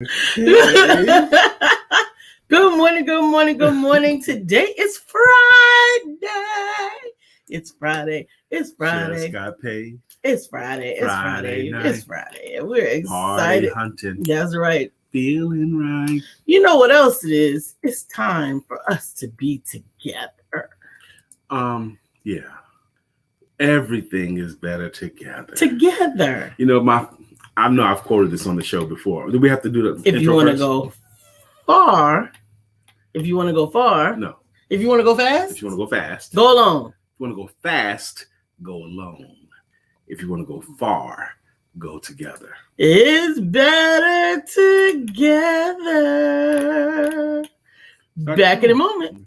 Good morning, good morning, good morning. Today is Friday. It's Friday. It's Friday. Just got paid. It's Friday. It's Friday. Night. It's Friday. And we're excited. Party hunting. That's right. Feeling right. You know what else it is? It's time for us to be together. Yeah. Everything is better together. Together. You know, I know I've quoted this on the show before. Do we have to do the If you want to go far, no. If you want to go fast, if you want to go fast, go alone. If you want to go fast, go alone. If you want to go far, go together. It's better together. Back in a moment.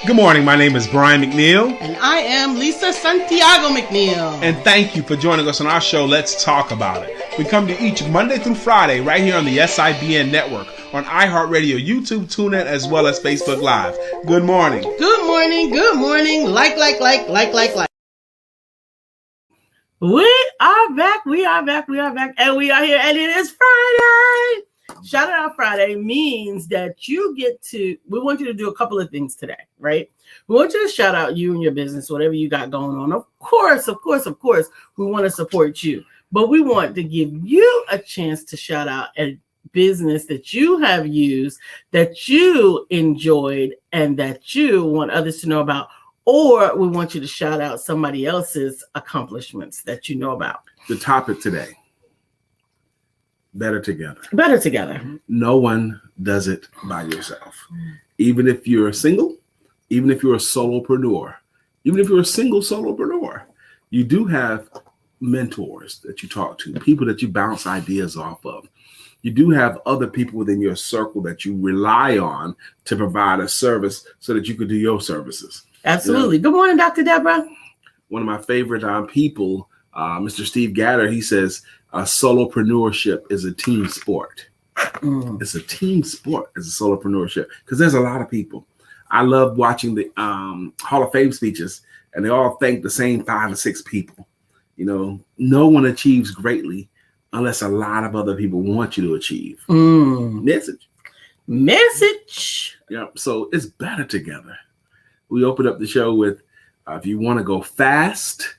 Good morning. My name is Brian McNeill. And I am Lisa Santiago McNeill. And thank you for joining us on our show, Let's Talk About It. We come to each Monday through Friday right here on the SIBN network, on iHeartRadio, YouTube, TuneIn, as well as Facebook Live. Good morning. Good morning. Good morning. Like. We are back. And we are here. And it is Friday. Shout Out Friday means that we want you to do a couple of things today, right? We want you to shout out you and your business, whatever you got going on. Of course, we want to support you, but we want to give you a chance to shout out a business that you have used, that you enjoyed, and that you want others to know about, or we want you to shout out somebody else's accomplishments that you know about. The topic today. Better together. Better together. No one does it by yourself. Even if you're single, even if you're a solopreneur, even if you're a single solopreneur, you do have mentors that you talk to, people that you bounce ideas off of. You do have other people within your circle that you rely on to provide a service so that you could do your services. Absolutely. You know? Good morning, Dr. Deborah. One of my favorite people, Mr. Steve Gatter, he says, solopreneurship is a team sport. It's a team sport as a solopreneurship because there's a lot of people. I love watching the Hall of Fame speeches, and they all thank the same 5 or 6 people. You know, no one achieves greatly unless a lot of other people want you to achieve. Message. Yeah. So it's better together. We open up the show with, if you want to go fast,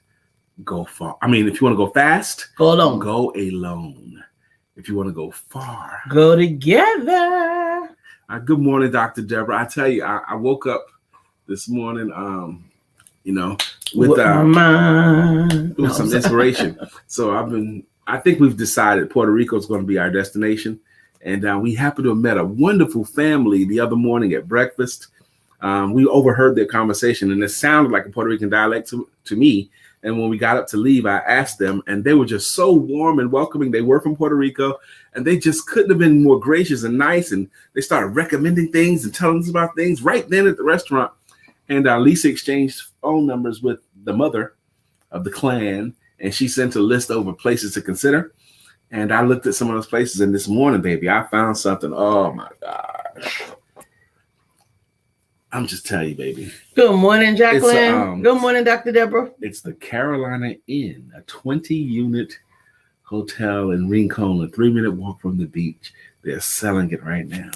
go far. I mean, if you want to go fast, go alone. Go alone. If you want to go far, go together. Good morning, Dr. Deborah. I tell you, I woke up this morning, with some inspiration. So I think we've decided Puerto Rico is going to be our destination. And we happen to have met a wonderful family the other morning at breakfast. We overheard their conversation, and it sounded like a Puerto Rican dialect to me. And when we got up to leave, I asked them, and they were just so warm and welcoming. They were from Puerto Rico, and they just couldn't have been more gracious and nice. And they started recommending things and telling us about things right then at the restaurant. And Lisa exchanged phone numbers with the mother of the clan, and she sent a list over places to consider. And I looked at some of those places, and this morning, baby, I found something. Oh, my gosh. I'm just telling you, baby. Good morning, Jacqueline. Good morning, Dr. Deborah. It's the Carolina Inn, a 20-unit hotel in Rincon, a 3-minute walk from the beach. They're selling it right now.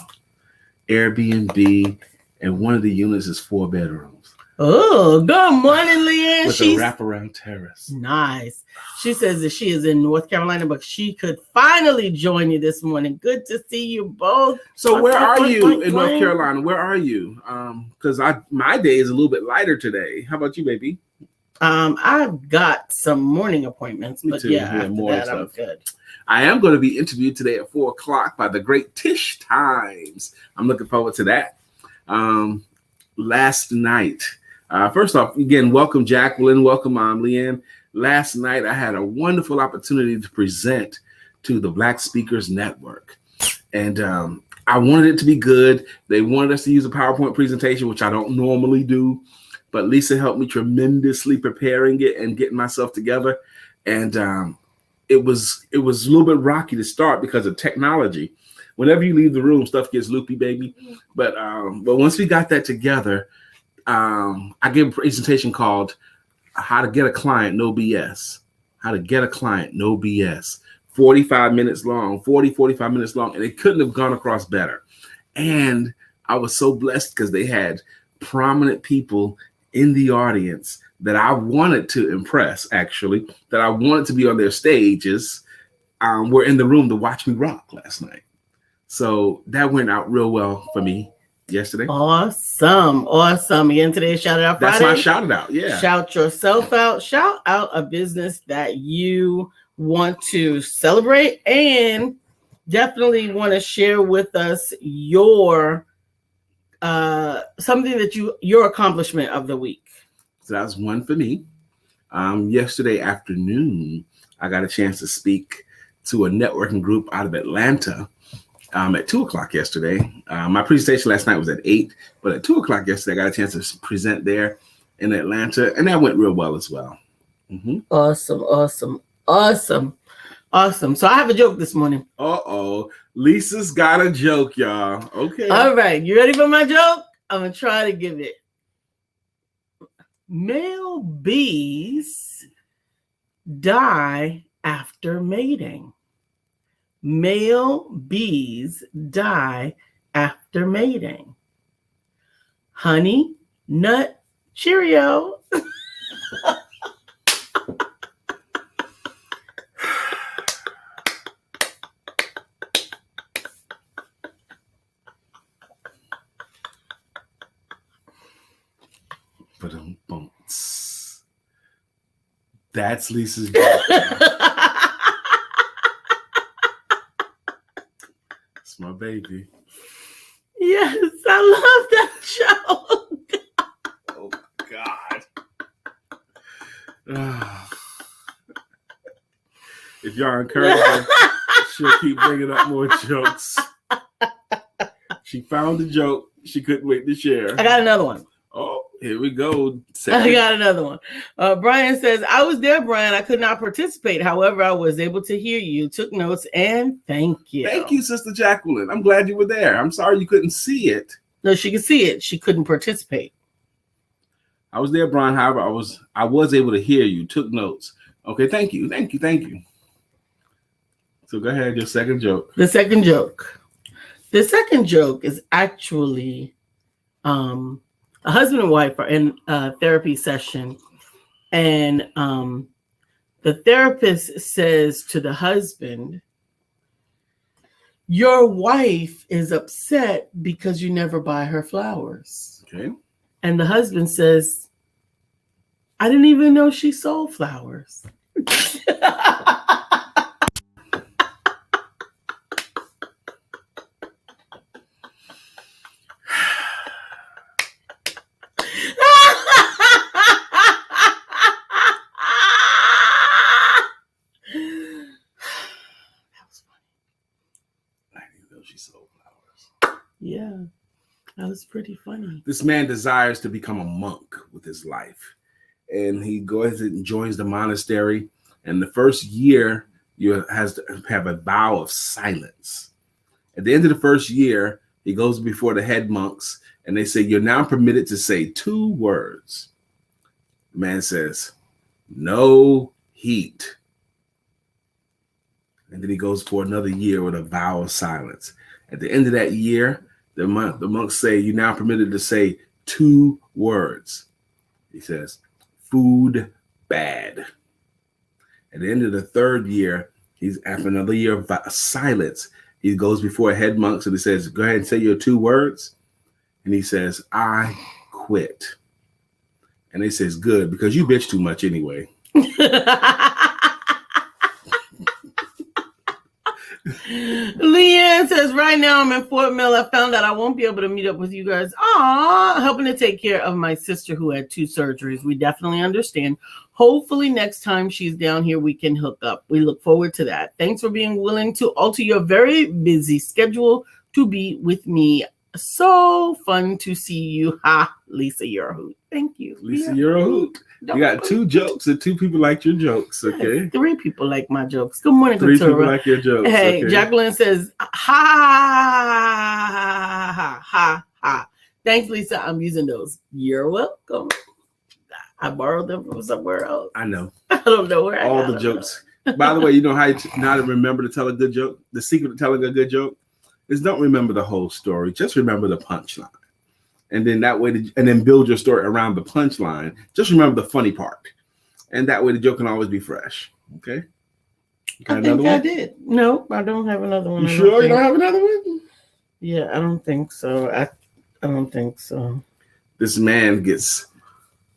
Airbnb, and one of the units is 4 bedrooms. Oh, good morning, Leanne. With a wraparound terrace. Nice. She says that she is in North Carolina, but she could finally join you this morning. Good to see you both. So where are you in North Carolina? Where are you? Because my day is a little bit lighter today. How about you, baby? I've got some morning appointments, but after that, I'm good. I am going to be interviewed today at 4:00 by the great Tish Times. I'm looking forward to that. Last night, first off, again, welcome Jacqueline, welcome Leanne. Last night, I had a wonderful opportunity to present to the Black Speakers Network. And I wanted it to be good. They wanted us to use a PowerPoint presentation, which I don't normally do. But Lisa helped me tremendously preparing it and getting myself together. And it was a little bit rocky to start because of technology. Whenever you leave the room, stuff gets loopy, baby. But once we got that together, I gave a presentation called How to Get a Client, No BS. How to Get a Client, No BS. 45 minutes long, 45 minutes long, and it couldn't have gone across better. And I was so blessed because they had prominent people in the audience that I wanted to impress, actually, that I wanted to be on their stages, were in the room to watch me rock last night. So that went out real well for me yesterday. Awesome. Again, today's Shout It Out Friday. That's my shout it out. Yeah. Shout yourself out. Shout out a business that you want to celebrate and definitely want to share with us your something that your accomplishment of the week. So that was one for me. Yesterday afternoon, I got a chance to speak to a networking group out of Atlanta at 2:00 yesterday. My presentation last night was at 8, but at 2:00 yesterday, I got a chance to present there in Atlanta, and that went real well as well. Mm-hmm. Awesome. So I have a joke this morning. Lisa's got a joke, y'all. Okay. All right. You ready for my joke? I'm going to try to give it. Male bees die after mating. Male bees die after mating. Honey, nut, Cheerio. That's Lisa's joke. It's my baby. Yes, I love that joke. Oh, God. If y'all encourage her, she'll keep bringing up more jokes. She found a joke she couldn't wait to share. I got another one. Oh, here we go. I got another one. Brian says, I was there, Brian. I could not participate. However, I was able to hear you, took notes, and thank you. Thank you, Sister Jacqueline. I'm glad you were there. I'm sorry you couldn't see it. No, she could see it. She couldn't participate. I was there, Brian. However, I was able to hear you, took notes. Okay, thank you. So go ahead, your second joke. The second joke is actually a husband and wife are in a therapy session, and the therapist says to the husband, your wife is upset because you never buy her flowers. Okay. And the husband says, I didn't even know she sold flowers. Yeah, that was pretty funny. This man desires to become a monk with his life. And he goes and joins the monastery. And the first year, you has to have a vow of silence. At the end of the first year, he goes before the head monks. And they say, you're now permitted to say 2 words. The man says, no heat. And then he goes for another year with a vow of silence. At the end of that year, the monks say, you're now permitted to say 2 words. He says, food bad. At the end of the 3rd year, he's after another year of silence. He goes before head monks and he says, go ahead and say your 2 words. And he says, I quit. And they says, good, because you bitch too much anyway. Leanne says, right now I'm in Fort Mill. I found out I won't be able to meet up with you guys. Helping to take care of my sister who had 2 surgeries. We definitely understand. Hopefully next time she's down here, we can hook up. We look forward to that. Thanks for being willing to alter your very busy schedule to be with me So fun to see you. Ha, Lisa, you're a hoot. Thank you. Lisa, you're a hoot. You got 2 jokes and 2 people like your jokes, okay? Yes, 3 people like my jokes. Good morning, 3 Couture. people like your jokes. Hey, okay. Jacqueline says, ha, ha, ha, ha, ha. Thanks, Lisa. I'm using those. You're welcome. I borrowed them from somewhere else. I know. I don't know where all the jokes. By the way, you know how to remember to tell a good joke? The secret to telling a good joke is don't remember the whole story. Just remember the punchline. And then that way, and then build your story around the punchline. Just remember the funny part. And that way the joke can always be fresh. Okay? You got another one? I did. No, I don't have another one. You sure you don't have another one? Yeah, I don't think so. I don't think so. This man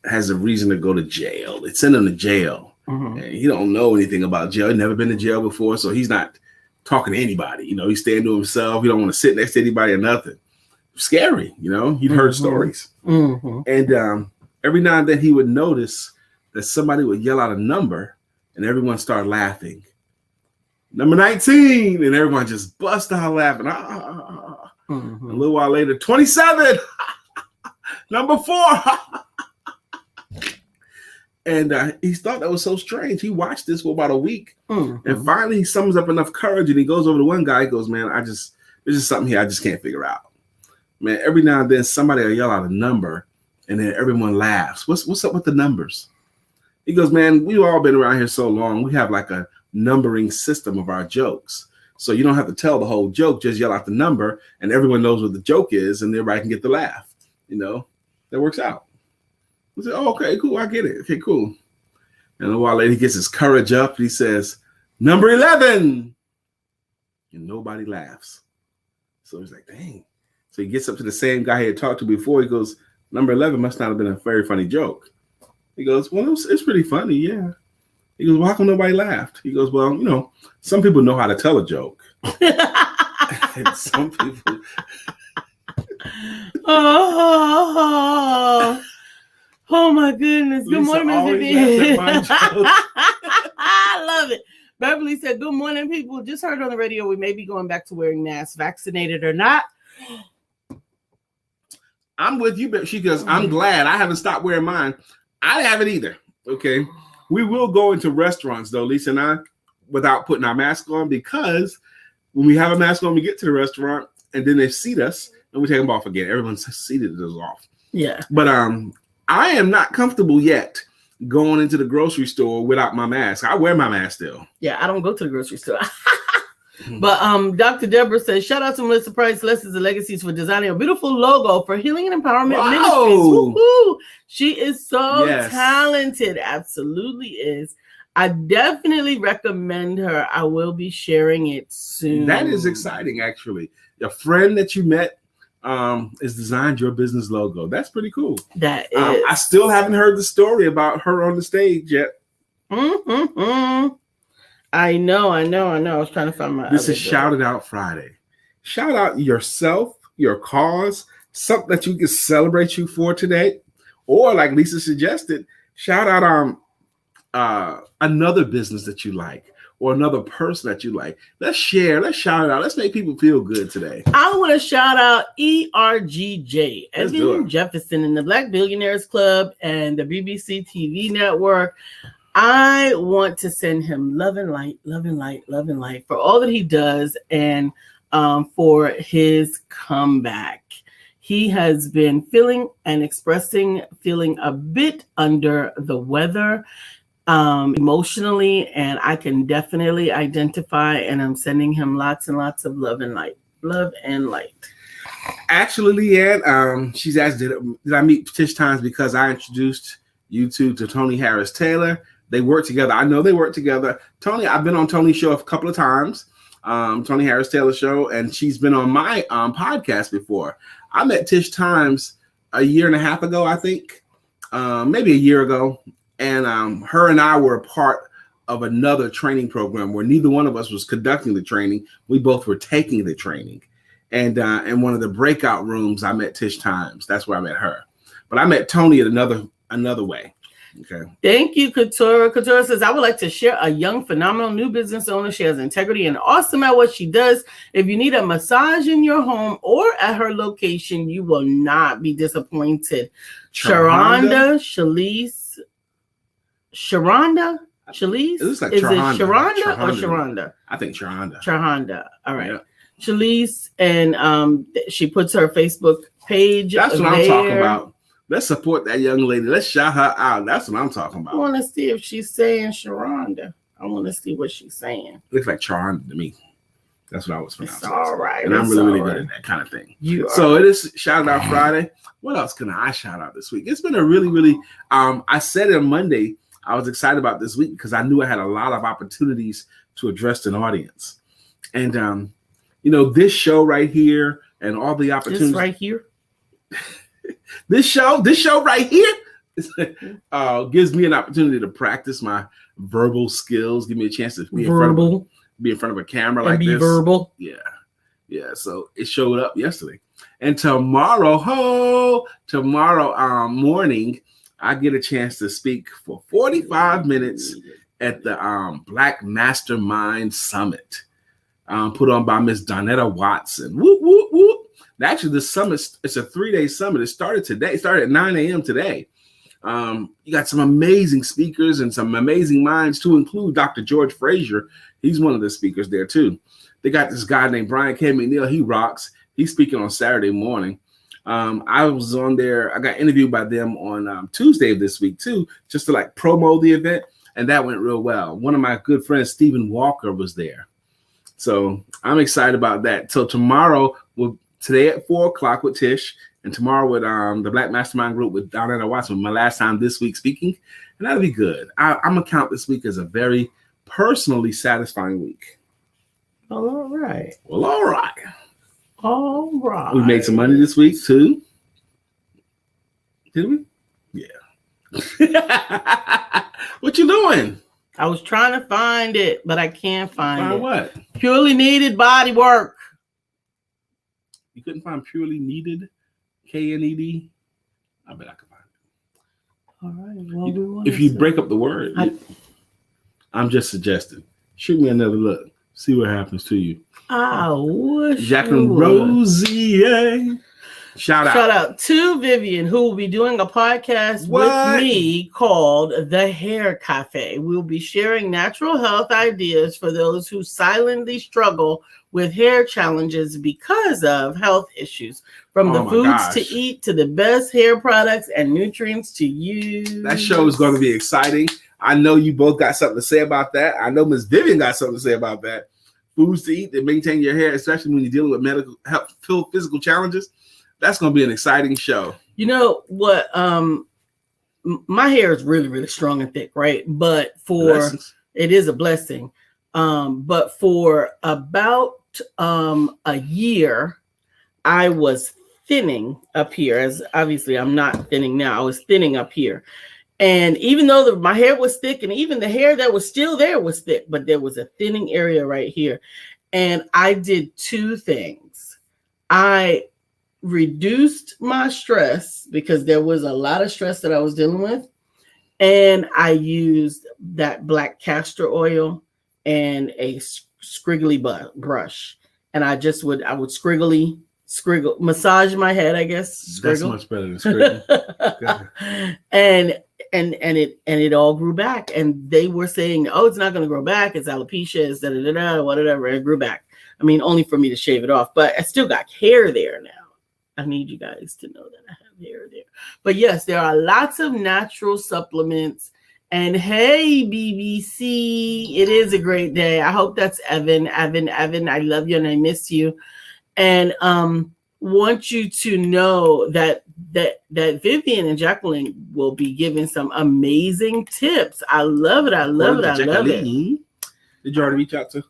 has a reason to go to jail. They send him to jail. Mm-hmm. And he don't know anything about jail. He's never been to jail before, so he's not talking to anybody. You know, he's staying to himself. He don't want to sit next to anybody or nothing. Scary, you know. He'd heard stories. Mm-hmm. And every now and then he would notice that somebody would yell out a number and everyone started laughing. Number 19, and everyone just bust out laughing. Mm-hmm. A little while later, 27, number 4. And he thought that was so strange. He watched this for about a week. Mm-hmm. And finally he summons up enough courage and he goes over to one guy. He goes, man, there's just something here I just can't figure out. Man, every now and then somebody will yell out a number and then everyone laughs. What's up with the numbers? He goes, man, we've all been around here so long. We have like a numbering system of our jokes. So you don't have to tell the whole joke, just yell out the number and everyone knows what the joke is and everybody can get the laugh. You know, that works out. I said, oh, okay, cool. I get it. Okay, cool. And a while later, he gets his courage up. He says, number 11. And nobody laughs. So he's like, dang. So he gets up to the same guy he had talked to before. He goes, number 11 must not have been a very funny joke. He goes, well, it's pretty funny, yeah. He goes, well, how come nobody laughed? He goes, well, you know, some people know how to tell a joke. And some people. Oh my goodness. Good morning, Miss I love it. Beverly said, good morning, people. Just heard on the radio we may be going back to wearing masks, vaccinated or not. I'm with you, but she goes, I'm glad I haven't stopped wearing mine. I haven't either. Okay. We will go into restaurants, though, Lisa and I, without putting our mask on, because when we have a mask on, we get to the restaurant and then they seat us and we take them off again. Everyone's seated us off. Yeah. But I am not comfortable yet going into the grocery store without my mask. I wear my mask still. Yeah, I don't go to the grocery store. But Dr. Deborah says, shout out to Melissa Price, Lessons and Legacies for designing a beautiful logo for Healing and Empowerment Ministries. Woo-hoo. She is so talented. Absolutely is. I definitely recommend her. I will be sharing it soon. That is exciting, actually. A friend that you met is designed your business logo. That's pretty cool. That is. I still haven't heard the story about her on the stage yet. I know. I was trying to find my. This is Shout It Out Friday. Shout out yourself, your cause, something that you can celebrate you for today. Or like Lisa suggested, shout out another business that you like or another person that you like. Let's share. Let's shout it out. Let's make people feel good today. I want to shout out ERGJ, Evan Jefferson, and the Black Billionaires Club and the BBC TV network. I want to send him love and light for all that he does and for his comeback. He has been feeling a bit under the weather emotionally, and I can definitely identify, and I'm sending him lots and lots of love and light. Love and light. Actually, Leanne, she's asked, did I meet Tish Times because I introduced you to Tony Harris Taylor? They work together. I know they work together. Tony, I've been on Tony's show a couple of times, Tony Harris Taylor show, and she's been on my podcast before. I met Tish Times a year and a half ago, I think, maybe a year ago. And her and I were a part of another training program where neither one of us was conducting the training. We both were taking the training. And in one of the breakout rooms, I met Tish Times. That's where I met her. But I met Tony at another way. Okay. Thank you, Couture. Couture says, I would like to share a young, phenomenal new business owner. She has integrity and awesome at what she does. If you need a massage in your home or at her location, you will not be disappointed. Sharonda Shalise. Sharonda Shalise? It looks like Is Sharonda. it Sharonda or Sharonda? I think Sharonda. Sharonda. All right. Yeah. Shalise, and she puts her Facebook page. That's what I'm talking about. Let's support that young lady. Let's shout her out. That's what I'm talking about. I want to see if she's saying Sharonda. I want to see what she's saying. Looks like Sharonda to me. That's what I was pronouncing. All right. And I'm really good at that kind of thing. So it is Shout Out Friday. What else can I shout out this week? It's been a really, I said it on Monday, I was excited about this week because I knew I had a lot of opportunities to address an audience. And, this show right here and all the opportunities. This right here? This show right here gives me an opportunity to practice my verbal skills, give me a chance to be in front of a camera like this. Verbal. Yeah. So it showed up yesterday. And tomorrow morning, I get a chance to speak for 45 minutes at the Black Mastermind Summit, put on by Miss Donetta Watson. Whoop, whoop, whoop. Actually, the summit, it's a 3-day summit. It started today. It started at 9 a.m. today. You got some amazing speakers and some amazing minds, to include Dr. George Frazier. He's one of the speakers there, too. They got this guy named Brian K. McNeill. He rocks. He's speaking on Saturday morning. I was on there. I got interviewed by them on Tuesday of this week, too, just to promo the event. And that went real well. One of my good friends, Stephen Walker, was there. So I'm excited about that. So tomorrow, today at 4:00 with Tish, and tomorrow with the Black Mastermind Group with Donetta Watson, my last time this week speaking. And that'll be good. I'm going to count this week as a very personally satisfying week. All right. Well, all right. All right. We made some money this week, too. Did we? Yeah. What you doing? I was trying to find it, but I can't find it. What? Purely Needed Body Work. You couldn't find Purely Needed? KNED? I bet I could find it. All right. Well, if you break up the word, I'm just suggesting. Shoot me another look. See what happens to you. I wish. Jacqueline Rosier. Shout out to Vivian, who will be doing a podcast with me called The Hair Cafe. We'll be sharing natural health ideas for those who silently struggle with hair challenges because of health issues. From the foods to eat to the best hair products and nutrients to use. That show is going to be exciting. I know you both got something to say about that. I know Miss Vivian got something to say about that. Foods to eat that maintain your hair, especially when you're dealing with medical health, physical challenges. That's going to be an exciting show. You know what? My hair is really, really strong and thick, right? But it is a blessing. But for about a year, I was thinning up here. As obviously I'm not thinning now. I was thinning up here. And even though my hair was thick, and even the hair that was still there was thick, but there was a thinning area right here. And I did two things. I reduced my stress because there was a lot of stress that I was dealing with. And I used that black castor oil and a scriggly brush. And I would scriggle, massage my head, I guess. That's much better than scriggling. and it all grew back. And they were saying, oh, it's not going to grow back. It's alopecia, it's whatever. It grew back. I mean, only for me to shave it off, but I still got hair there now. I need you guys to know that I have hair there. But yes, there are lots of natural supplements. And hey, BBC, it is a great day. I hope that's Evan. I love you and I miss you. And want you to know that Vivian and Jacqueline will be giving some amazing tips. I love it. I love it. Did you already reach out to?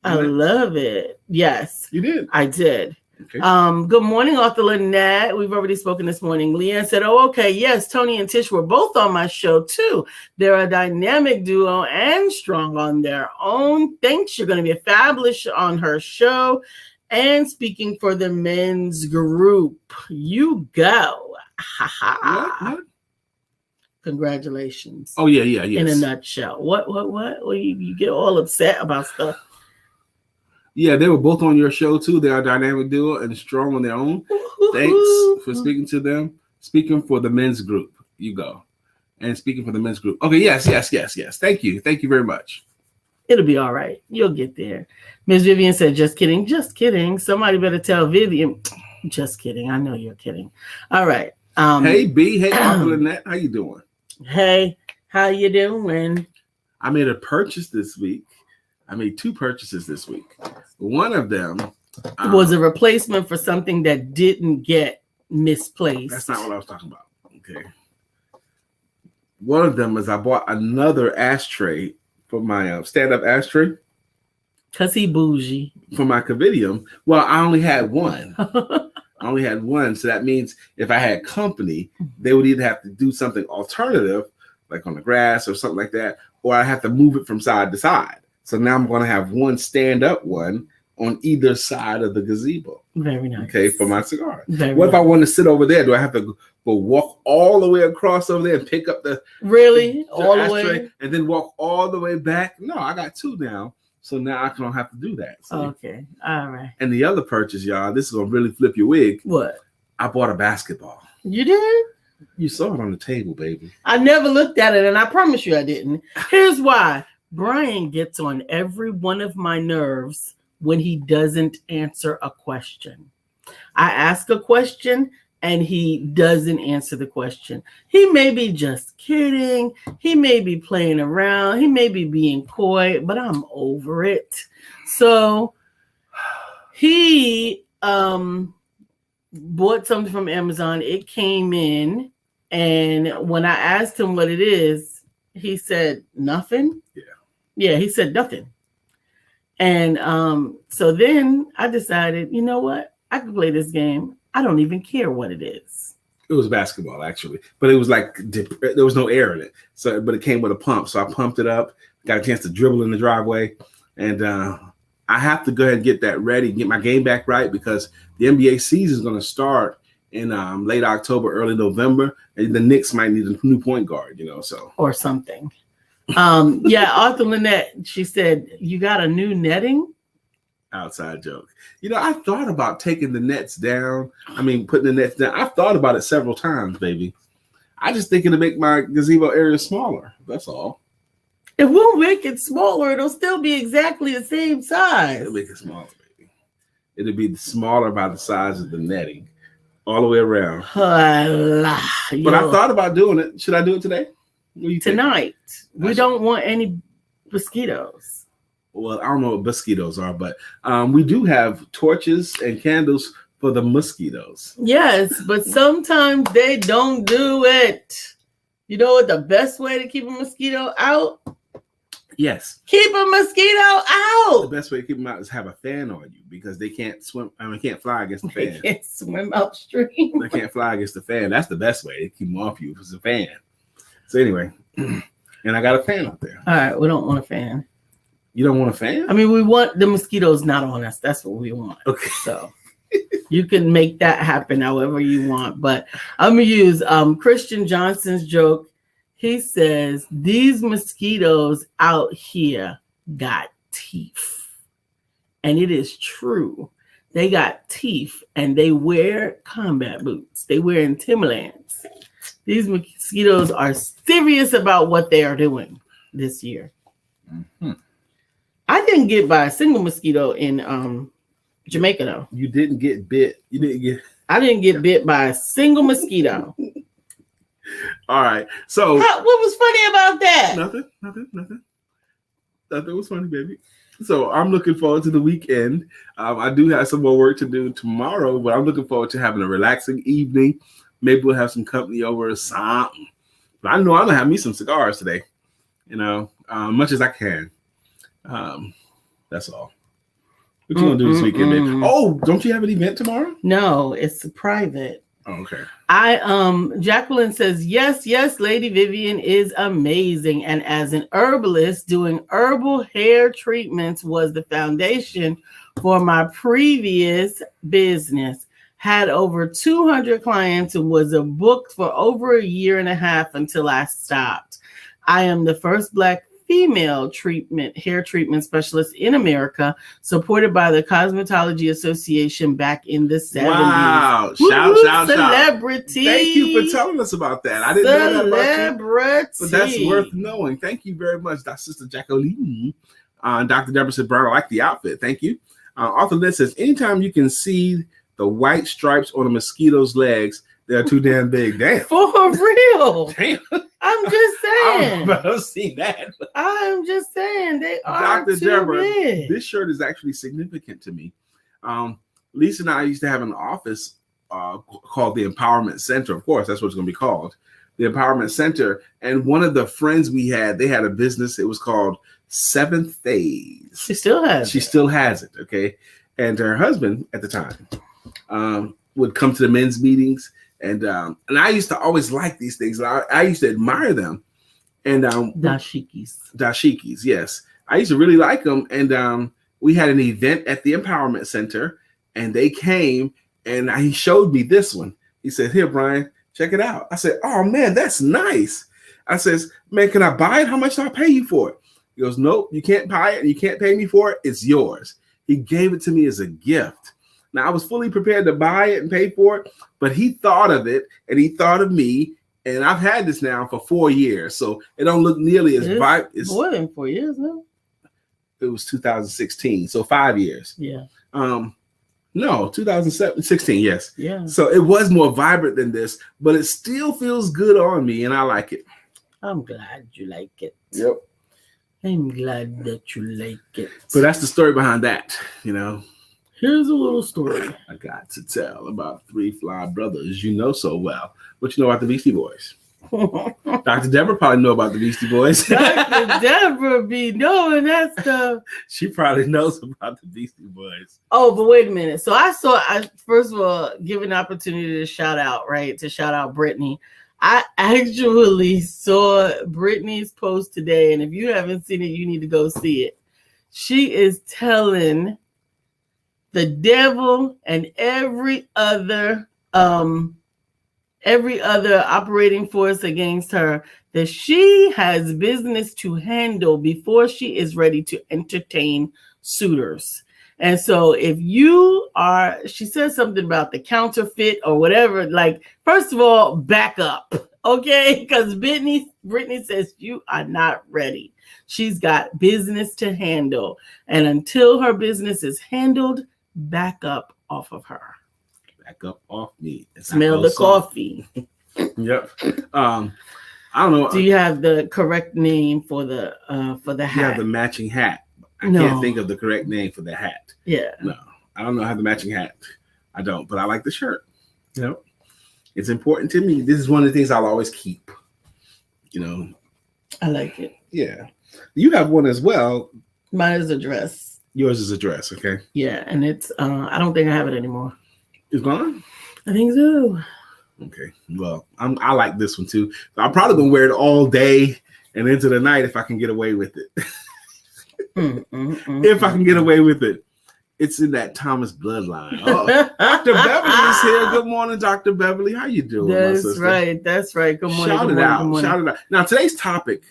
I love it. Yes. You did? I did. Okay. Good morning, Arthur Lynette. We've already spoken this morning. Leanne said, oh, okay. Yes, Tony and Tish were both on my show, too. They're a dynamic duo and strong on their own. Thanks. You're going to be fabulous on her show. And speaking for the men's group, you go. What? Congratulations. Oh yeah, yes. In a nutshell. What? Well, you get all upset about stuff. Yeah, they were both on your show too. They are a dynamic duo and strong on their own. Thanks for speaking to them. Speaking for the men's group. You go. And speaking for the men's group. Okay, yes. Thank you very much. It'll be all right. You'll get there. Ms. Vivian said, just kidding. Somebody better tell Vivian. Just kidding. I know you're kidding. All right. Hey, B. Hey, Arthur Lynette. How you doing? Hey, how you doing? I made a purchase this week. I made 2 purchases this week. One of them was a replacement for something that didn't get misplaced. That's not what I was talking about. Okay. One of them is I bought another ashtray for my stand-up ashtray. Because he bougie. For my Covidium. Well, I only had one. So that means if I had company, they would either have to do something alternative, like on the grass or something like that, or I have to move it from side to side. So now I'm going to have one stand-up one on either side of the gazebo. Very nice. Okay, for my cigar. What if I want to sit over there? Do I have to go walk all the way across over there and pick up the all the way and then walk all the way back? No, I got 2 now. So now I don't have to do that. See? Okay. All right. And the other purchase, y'all, this is going to really flip your wig. What? I bought a basketball. You did? You saw it on the table, baby. I never looked at it, and I promise you I didn't. Here's why. Brian gets on every one of my nerves when he doesn't answer a question. I ask a question, and he doesn't answer the question. He may be just kidding. He may be playing around. He may be being coy, but I'm over it. So he bought something from Amazon. It came in, and when I asked him what it is, he said nothing. Yeah, he said nothing. And so then I decided, you know what? I can play this game. I don't even care what it is. It was basketball, actually, but it was like there was no air in it. So, but it came with a pump. So I pumped it up, got a chance to dribble in the driveway, and I have to go ahead and get that ready, get my game back right, because the NBA season is going to start in late October, early November, and the Knicks might need a new point guard, so or something. Arthur Lynette, she said, you got a new netting? Outside joke. I thought about taking the nets down. Putting the nets down. I've thought about it several times, baby. I just think it'll make my gazebo area smaller. That's all. It won't make it smaller. It'll still be exactly the same size. It'll make it smaller, baby. It'll be smaller by the size of the netting all the way around. But I thought about doing it. Should I do it today? Tonight. We don't want any mosquitoes. Well, I don't know what mosquitoes are, but we do have torches and candles for the mosquitoes. Yes, but sometimes they don't do it. You know what the best way to keep a mosquito out? Yes. Keep a mosquito out. The best way to keep them out is have a fan on you, because they can't swim. Can't fly against the fan. They can't swim upstream. They can't fly against the fan. That's the best way to keep them off you. It's a fan. So anyway, and I got a fan out there. All right, we don't want a fan. You don't want a fan? We want the mosquitoes not on us. That's what we want. Okay. So you can make that happen however you want. But I'm going to use Christian Johnson's joke. He says, these mosquitoes out here got teeth. And it is true. They got teeth, and they wear combat boots. They wear Timberlands. These mosquitoes are serious about what they are doing this year. Mm-hmm. I didn't get by a single mosquito in Jamaica, though. You didn't get bit. I didn't get bit by a single mosquito. All right. So what was funny about that? Nothing. Nothing was funny, baby. So I'm looking forward to the weekend. I do have some more work to do tomorrow, but I'm looking forward to having a relaxing evening. Maybe we'll have some company over or something. But I know I'm gonna have me some cigars today. Much as I can. That's all. What you gonna do this weekend, babe? Oh, don't you have an event tomorrow? No, it's private. Oh, okay. Jacqueline says, yes, Lady Vivian is amazing. And as an herbalist, doing herbal hair treatments was the foundation for my previous business. had over 200 clients, and was booked for over a year and a half until I stopped. I am the first Black female hair treatment specialist in America, supported by the Cosmetology Association back in the 70s. Wow. Shout. Celebrity. Thank you for telling us about that. I didn't know that about you, but that's worth knowing. Thank you very much, Sister Jacqueline. Dr. Deborah said, Brian, I like the outfit. Thank you. Arthur Lynn says, anytime you can see the white stripes on a mosquito's legs, they're too damn big. Damn. For real. Damn. I'm just saying. I've seen that. I'm just saying they are Dr. too Deborah, big. this shirt is actually significant to me. Lisa and I used to have an office called the Empowerment Center. Of course, that's what it's going to be called, the Empowerment Center. And one of the friends we had, they had a business. It was called Seventh Phase. She still has it. Okay. And her husband at the time would come to the men's meetings. And I used to always like these things. I used to admire them. And dashikis, yes. I used to really like them. And we had an event at the Empowerment Center, and they came, and he showed me this one. He said, here, Brian, check it out. I said, oh, man, that's nice. I says, man, can I buy it? How much do I pay you for it? He goes, nope, you can't buy it, and you can't pay me for it. It's yours. He gave it to me as a gift. Now, I was fully prepared to buy it and pay for it, but he thought of it, and he thought of me, and I've had this now for 4 years, so it don't look nearly as bright. It's more than 4 years now. It was 2016, so 5 years. Yeah. No, 2016, yes. Yeah. So it was more vibrant than this, but it still feels good on me, and I like it. I'm glad you like it. Yep. I'm glad that you like it. So that's the story behind that, you know. Here's a little story I got to tell about three fly brothers you know so well. What you know about the Beastie Boys? Dr. Deborah probably know about the Beastie Boys. Dr. Deborah be knowing that stuff. She probably knows about the Beastie Boys. Oh, but wait a minute. So I first of all, give an opportunity to shout out Brittany. I actually saw Brittany's post today, and if you haven't seen it, you need to go see it. She is telling the devil and every other operating force against her that she has business to handle before she is ready to entertain suitors. And so if you are, she says something about the counterfeit or whatever, like, first of all, back up, okay? Because Brittany says you are not ready. She's got business to handle. And until her business is handled, back up off of her. Back up off me. Smell the coffee. Yep. I don't know. Do you have the correct name for the hat? You have the matching hat. I can't think of the correct name for the hat. Yeah. No, I don't know how the matching hat. I don't, but I like the shirt. You know, it's important to me. This is one of the things I'll always keep. You know, I like it. Yeah. You have one as well. Mine is a dress. Yours is a dress, okay? Yeah, and it's I don't think I have it anymore. It's gone? I think so. Okay. Well, I like this one too. So I'm probably gonna wear it all day and into the night if I can get away with it. If I can get away with it. It's in that Thomas bloodline. Oh, Dr. Beverly is here. Good morning, Dr. Beverly. How you doing? That's right. That's right. Good morning. Shout it out. Shout it out. Now, today's topic,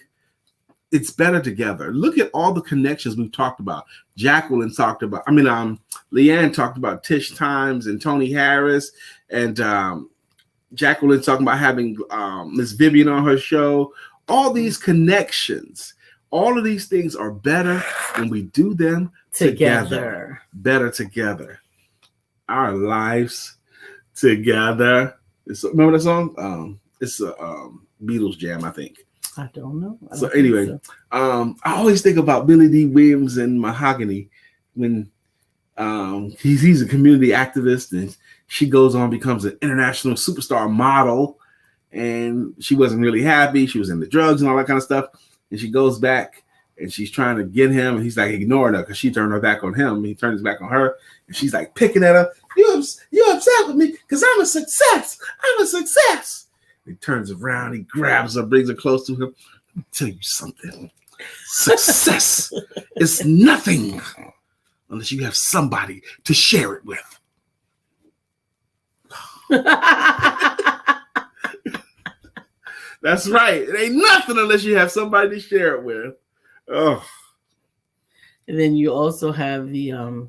it's better together. Look at all the connections we've talked about. Leanne talked about Tish Times and Tony Harris, and Jacqueline talking about having Miss Vivian on her show. All these connections, all of these things are better when we do them together. Better together. Our lives together. Remember that song? It's a Beatles jam, I think. I don't know. I always think about Billy D. Williams and Mahogany when he's a community activist, and she goes on, becomes an international superstar model, and she wasn't really happy. She was into drugs and all that kind of stuff. And she goes back and she's trying to get him, and he's like ignoring her because she turned her back on him. He turned his back on her, and she's like picking at her. You're upset with me because I'm a success. I'm a success. He turns around, he grabs her, brings her close to him. Let me tell you something. Success is nothing unless you have somebody to share it with. That's right. It ain't nothing unless you have somebody to share it with. Oh. And then you also have the who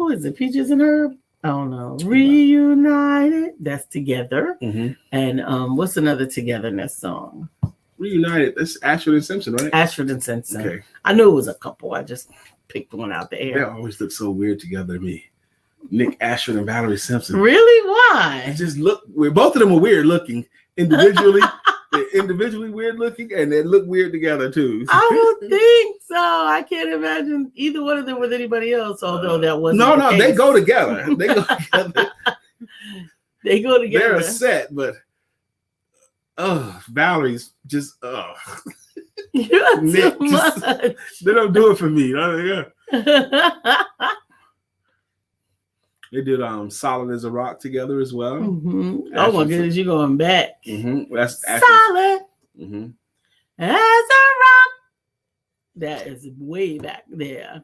is it? Peaches and Herb? I don't know. Reunited. That's Together. Mm-hmm. And what's another togetherness song? Reunited. That's Ashford and Simpson, right? Ashford and Simpson. Okay. I knew it was a couple. I just picked one out the air. They always look so weird together to me. Nick Ashford and Valerie Simpson. Really? Why? They just look weird. Both of them are weird looking individually. They're individually weird looking, and they look weird together too. I don't think so. I can't imagine either one of them with anybody else. Although that wasn't. No, they go together. They go together. They go together. They're a set, but Valerie's just You're Nick, too much. They don't do it for me. They did Solid as a Rock together as well. Mm-hmm. Oh my goodness, you're going back. Mm-hmm. That's Solid mm-hmm. as a rock. That is way back there.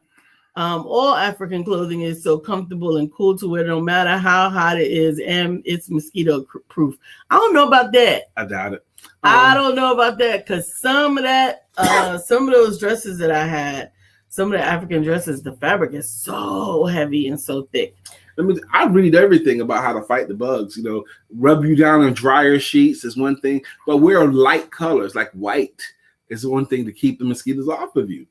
All African clothing is so comfortable and cool to wear no matter how hot it is, and it's mosquito proof. I don't know about that. I doubt it. I don't know about that because some of those dresses that I had, some of the African dresses, the fabric is so heavy and so thick. I read everything about how to fight the bugs. Rub you down on dryer sheets is one thing, but wear light colors like white is one thing to keep the mosquitoes off of you.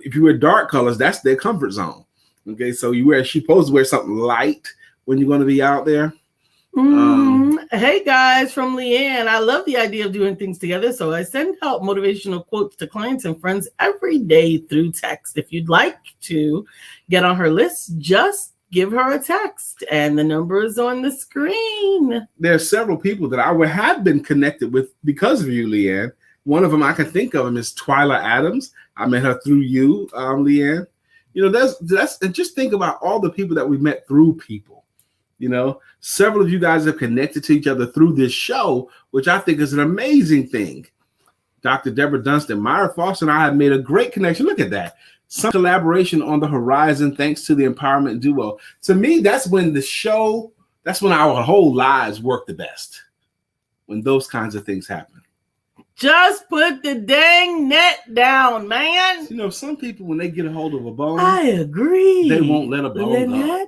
If you wear dark colors, that's their comfort zone. Okay, so you're supposed to wear something light when you're going to be out there. Hey guys, from Leanne. I love the idea of doing things together, so I send out motivational quotes to clients and friends every day through text. If you'd like to get on her list, just give her a text, and the number is on the screen. There are several people that I would have been connected with because of you, Leanne. One of them I can think of is Twyla Adams. I met her through you, Leanne. That's and just think about all the people that we met through people. Several of you guys have connected to each other through this show, which I think is an amazing thing. Dr. Deborah Dunstan, Myra Foster, and I have made a great connection. Look at that. Some collaboration on the horizon thanks to the empowerment duo. To me, that's when our whole lives work the best. When those kinds of things happen. Just put the dang net down, man. Some people, when they get a hold of a bone, I agree. They won't let a bone go.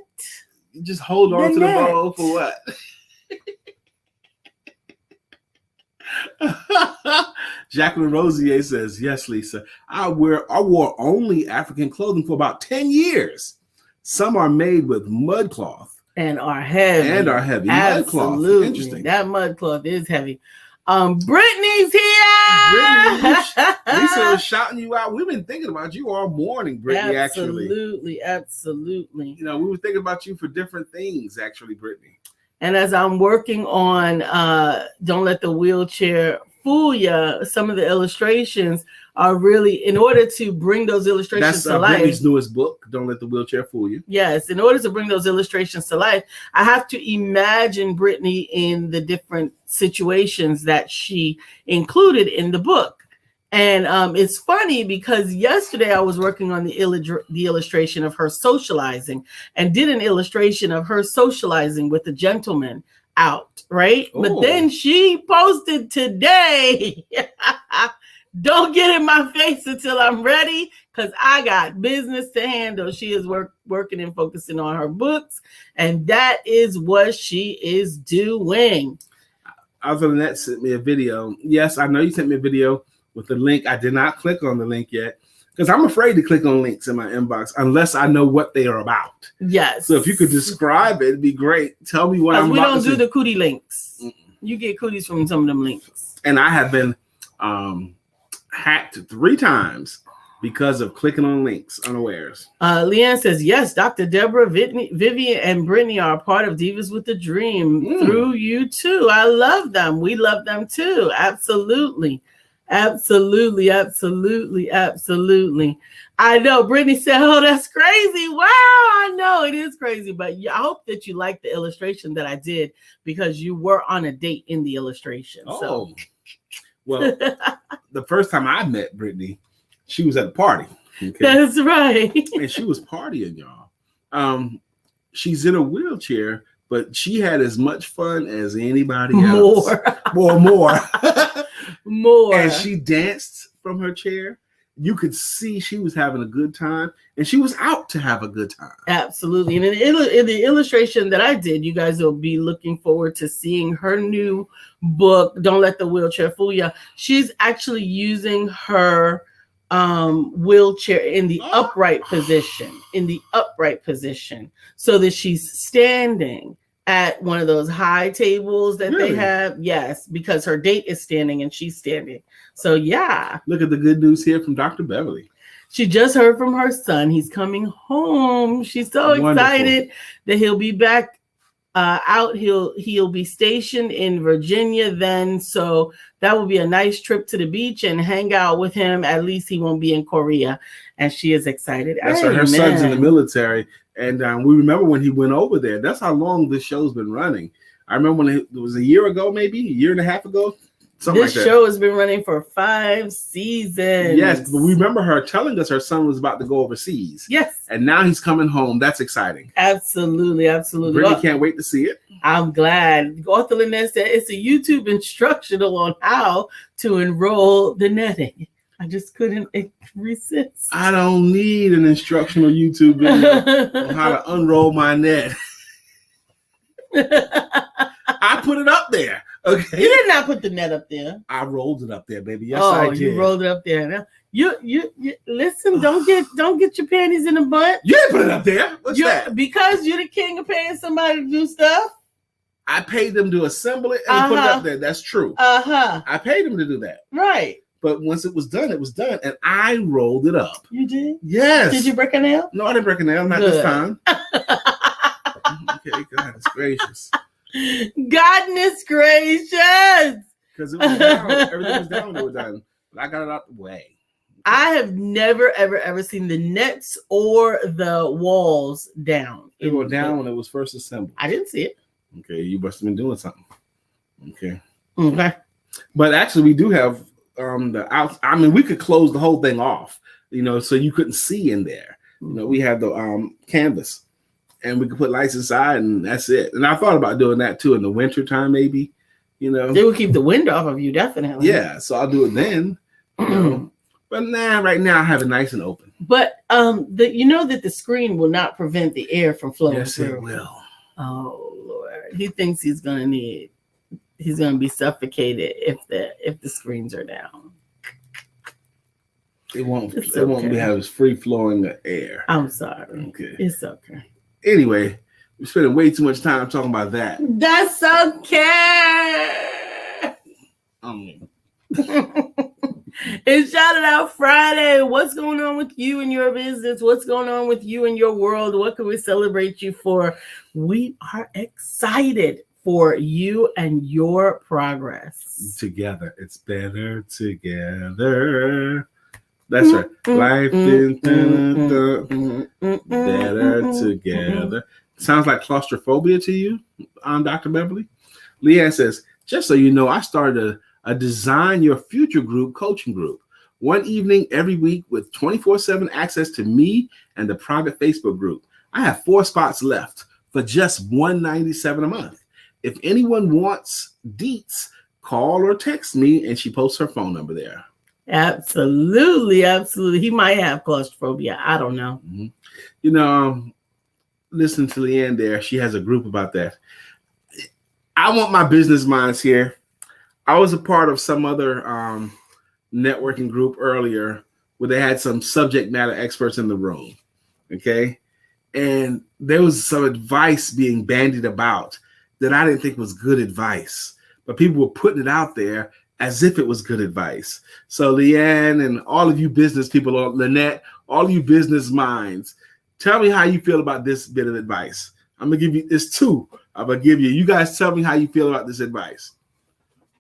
You just hold on to the bone for what? Jacqueline Rosier says, yes, Lisa. I wore only African clothing for about 10 years. Some are made with mud cloth. And are heavy. Absolutely. Mud cloth. Interesting. That mud cloth is heavy. Brittany's here. Brittany, Lisa was shouting you out. We've been thinking about you all morning, Brittany, absolutely. We were thinking about you for different things, actually, Brittany. And as I'm working on Don't Let the Wheelchair Fool Ya, some of the illustrations are really, in order to bring those illustrations to life. That's Brittany's newest book, Don't Let the Wheelchair Fool You. Yes, in order to bring those illustrations to life, I have to imagine Brittany in the different situations that she included in the book. And it's funny because yesterday I was working on the illustration of her socializing and did an illustration of her socializing with a gentleman out, right? Oh. But then she posted today, don't get in my face until I'm ready because I got business to handle. She is working and focusing on her books, and that is what she is doing. Other than that, sent me a video. Yes, I know you sent me a video with the link. I did not click on the link yet because I'm afraid to click on links in my inbox unless I know what they are about. Yes. So if you could describe it, it'd be great. Tell me what I'm about. We don't to do the cootie links. You get cooties from some of them links. And I have been hacked 3 times because of clicking on links unawares. Leanne says, yes, Dr. Deborah, Vivian, and Brittany are a part of Divas with a Dream through you too. I love them. We love them too. Absolutely. Absolutely. I know. Brittany said, oh, that's crazy. Wow. I know it is crazy, but I hope that you like the illustration that I did because you were on a date in the illustration. Oh, so. Well, the first time I met Brittany, she was at a party. Okay? That's right. And she was partying, y'all. She's in a wheelchair, but she had as much fun as anybody More. else. More. More. And she danced from her chair. You could see she was having a good time, and she was out to have a good time. Absolutely. And in the illustration that I did, you guys will be looking forward to seeing her new book, Don't Let the Wheelchair Fool Ya. She's actually using her wheelchair in the upright position, so that she's standing at one of those high tables that they have. Yes, because her date is standing and she's standing. So yeah. Look at the good news here from Dr. Beverly. She just heard from her son. He's coming home. She's so excited that he'll be back out. He'll be stationed in Virginia then. So that will be a nice trip to the beach and hang out with him. At least he won't be in Korea. And she is excited. That's her son's in the military. And we remember when he went over there. That's how long this show's been running. I remember when it was a year ago, maybe a year and a half ago. This show has been running for 5 seasons. Yes, but we remember her telling us her son was about to go overseas. Yes. And now he's coming home. That's exciting. Absolutely, absolutely. Really can't wait to see it. I'm glad. Author Lynette said it's a YouTube instructional on how to enroll the netting. I just couldn't resist. I don't need an instructional YouTube video on how to unroll my net. I put it up there. Okay. You did not put the net up there. I rolled it up there, baby. Yes, I did. You rolled it up there. Now, you listen. Don't get your panties in a butt. You didn't put it up there. What's that? Because you're the king of paying somebody to do stuff. I paid them to assemble it and put it up there. That's true. I paid them to do that. Right. But once it was done, and I rolled it up. You did? Yes. Did you break a nail? No, I didn't break a nail. Not this time. Okay, goodness gracious. Goodness gracious. Because it was down. Everything was down when it was done. But I got it out the way. I have never, ever seen the nets or the walls down. They were down when it was first assembled. I didn't see it. Okay, you must have been doing something. Okay. But actually, we do have the out. I mean, we could close the whole thing off, so you couldn't see in there. We have the canvas. And we could put lights inside, and that's it. And I thought about doing that too in the winter time, maybe. They would keep the wind off of you, definitely. Yeah, so I'll do it then. But right now I have it nice and open. But that the screen will not prevent the air from flowing. Yes, through. It will. Oh Lord, he thinks he's gonna be suffocated if the screens are down. It won't be have free flowing air. I'm sorry. Okay, it's okay. Anyway, we're spending way too much time talking about that. That's okay. It's Shout It Out Friday. What's going on with you and your business? What's going on with you and your world? What can we celebrate you for? We are excited for you and your progress. Together, it's better together. That's right. Life is better together. Sounds like claustrophobia to you, Dr. Beverly? Leanne says, just so you know, I started a Design Your Future group coaching group. One evening every week with 24/7 access to me and the private Facebook group. I have 4 spots left for just $197 a month. If anyone wants deets, call or text me, and she posts her phone number there. Absolutely. He might have claustrophobia. I don't know. Listen to Leanne there. She has a group about that. I want my business minds here. I was a part of some other networking group earlier where they had some subject matter experts in the room. Okay. And there was some advice being bandied about that I didn't think was good advice, but people were putting it out there as if it was good advice. So Leanne and all of you business people, Lynette, all of you business minds, tell me how you feel about this bit of advice. I'm going to give you this 2. I'm going to give you. You guys tell me how you feel about this advice.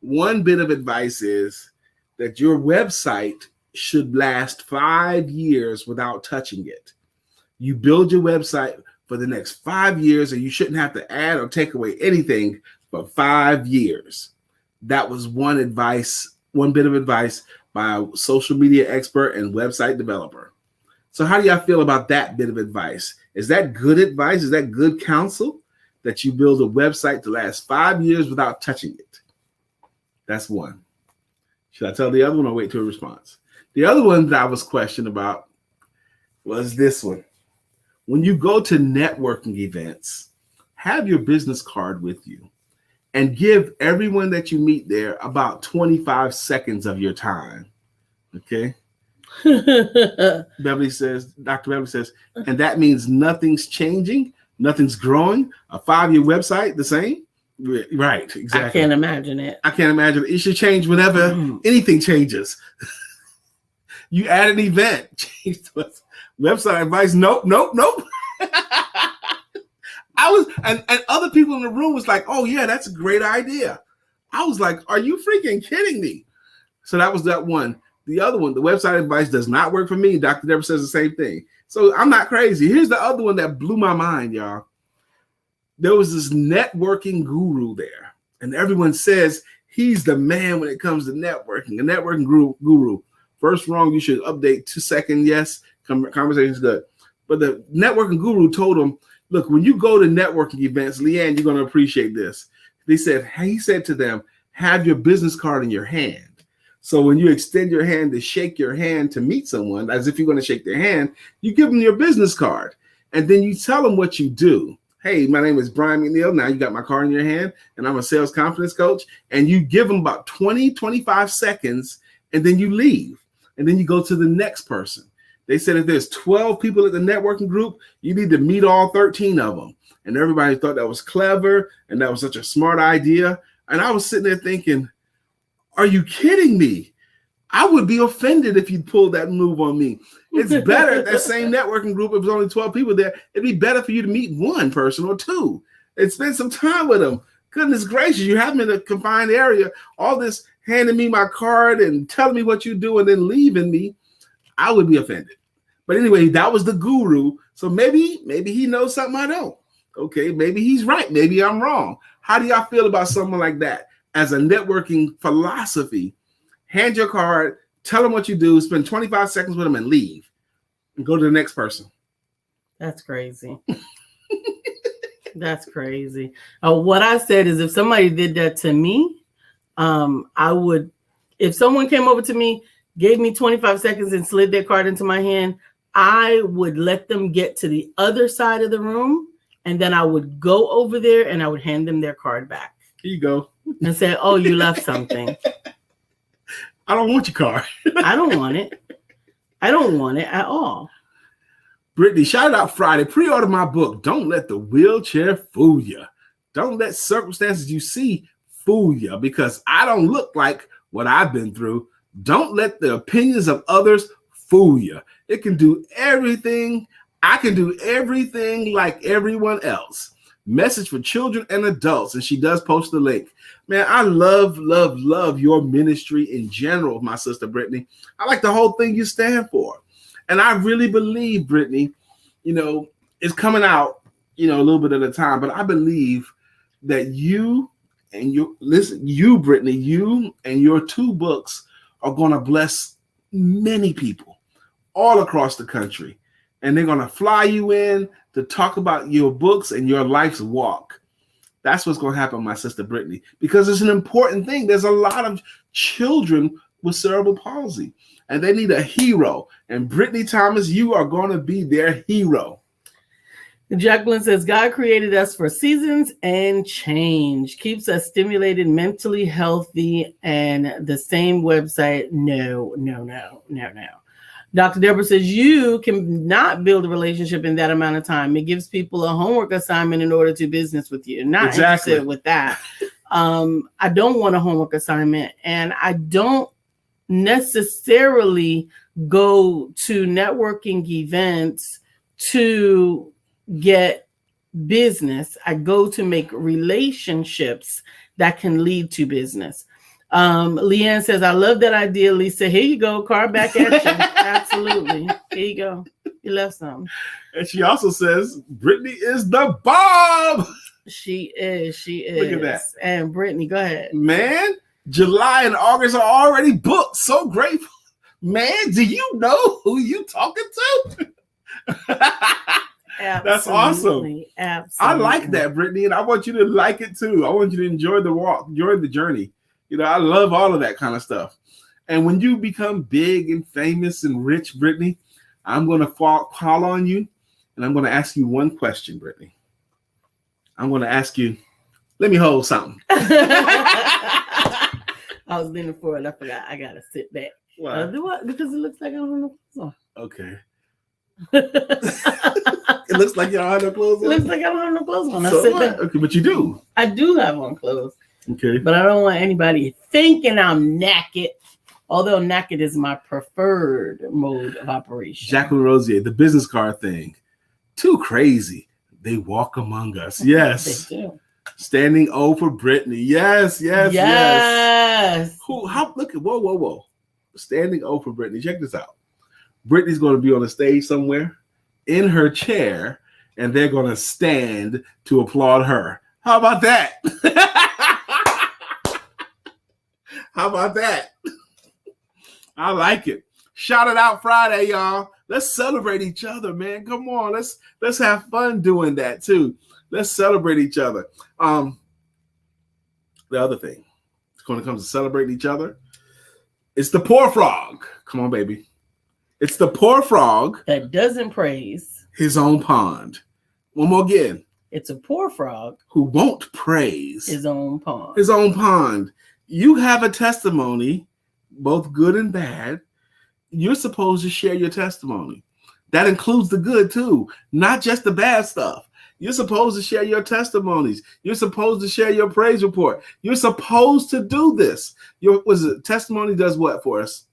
One bit of advice is that your website should last 5 years without touching it. You build your website for the next 5 years, and you shouldn't have to add or take away anything for 5 years. That was one bit of advice by a social media expert and website developer. So how do y'all feel about that bit of advice? Is that good advice? Is that good counsel? that you build a website to last 5 years without touching it. That's one. Should I tell the other one or wait till a response? The other one that I was questioned about was this one. When you go to networking events, have your business card with you and give everyone that you meet there about 25 seconds of your time. Okay. Beverly says, Dr. Beverly says, and that means nothing's changing, nothing's growing. A 5-year website, the same? Right, exactly. I can't imagine it. I can't imagine it. It should change whenever anything changes. You add an event, change the website advice. Nope. I was, and other people in the room was like, oh yeah, that's a great idea. I was like, are you freaking kidding me? So that was that one. The other one, the website advice does not work for me. Dr. Deborah says the same thing. So I'm not crazy. Here's the other one that blew my mind, y'all. There was this networking guru there, and everyone says he's the man when it comes to networking. A networking guru. First wrong, you should update 2 seconds. Yes, conversation's good. But the networking guru told him, look, when you go to networking events, Leanne, you're going to appreciate this. He said to them, have your business card in your hand. So when you extend your hand to shake your hand to meet someone, as if you're going to shake their hand, you give them your business card. And then you tell them what you do. Hey, my name is Brian McNeill. Now you got my card in your hand, and I'm a sales confidence coach. And you give them about 25 seconds, and then you leave. And then you go to the next person. They said if there's 12 people at the networking group, you need to meet all 13 of them. And everybody thought that was clever, and that was such a smart idea. And I was sitting there thinking, are you kidding me? I would be offended if you pulled that move on me. It's better that same networking group, if there's only 12 people there, it'd be better for you to meet one person or two and spend some time with them. Goodness gracious, you have them in a confined area. All this handing me my card and telling me what you do and then leaving me, I would be offended. But anyway, that was the guru. So maybe he knows something I don't. Okay, maybe he's right. Maybe I'm wrong. How do y'all feel about someone like that? As a networking philosophy, hand your card, tell them what you do, spend 25 seconds with them and leave and go to the next person. That's crazy. That's crazy. What I said is if somebody did that to me, I would, if someone came over to me, gave me 25 seconds and slid their card into my hand, I would let them get to the other side of the room. And then I would go over there and I would hand them their card back. Here you go. And say, oh, you left something. I don't want your card. I don't want it. I don't want it at all. Brittany, shout out Friday. Pre-order my book. Don't let the wheelchair fool you. Don't let circumstances you see fool you, because I don't look like what I've been through. Don't let the opinions of others fool you. It can do everything. I can do everything like everyone else. Message for children and adults. And she does post the link. Man, I love your ministry in general, my sister Brittany. I like the whole thing you stand for. And I really believe, Brittany, it's coming out, a little bit at a time, but I believe that you and Brittany, you and your 2 books are going to bless many people all across the country. And they're going to fly you in to talk about your books and your life's walk. That's what's going to happen, my sister Brittany, because it's an important thing. There's a lot of children with cerebral palsy, and they need a hero. And Brittany Thomas, you are going to be their hero. Jacqueline says, God created us for seasons and change, keeps us stimulated, mentally healthy, and the same website. No. Dr. Deborah says, you cannot build a relationship in that amount of time. It gives people a homework assignment in order to business with you. Not interested with that. I don't want a homework assignment, and I don't necessarily go to networking events to get business. I go to make relationships that can lead to business. Leanne says, I love that idea, Lisa. Here you go. Card back at you. Absolutely. Here you go. You left something. And she also says, Brittany is the bomb. She is. Look at that. And Brittany, go ahead. Man, July and August are already booked. So grateful. Man, do you know who you talking to? That's awesome. Absolutely. I like that, Brittany, and I want you to like it too. I want you to enjoy the walk, enjoy the journey. You know, I love all of that kind of stuff. And when you become big and famous and rich, Brittany, I'm going to call on you, and I'm going to ask you one question, Brittany. I'm going to ask you, let me hold something. I was leaning forward. I forgot. I got to sit back. Why? Because it looks like I don't know. Okay. It looks like you don't have no clothes on. It looks like I don't have no clothes on. So what? Okay, but you do. I do have on clothes. Okay. But I don't want anybody thinking I'm naked. Although naked is my preferred mode of operation. Jacqueline Rosier, the business card thing. Too crazy. They walk among us. Yes. They do. Standing O for Brittany. Yes. Who? How? Look at whoa. Standing O for Brittany. Check this out. Brittany's going to be on a stage somewhere in her chair, and they're going to stand to applaud her. How about that? How about that? I like it. Shout it out Friday, y'all. Let's celebrate each other, man. Come on, let's have fun doing that too. Let's celebrate each other. The other thing, when it comes to celebrating each other, it's the poor frog. Come on, baby. It's the poor frog that doesn't praise his own pond. One more again. It's a poor frog who won't praise his own pond. His own pond. You have a testimony, both good and bad. You're supposed to share your testimony. That includes the good too, not just the bad stuff. You're supposed to share your testimonies. You're supposed to share your praise report. You're supposed to do this. Testimony does what for us?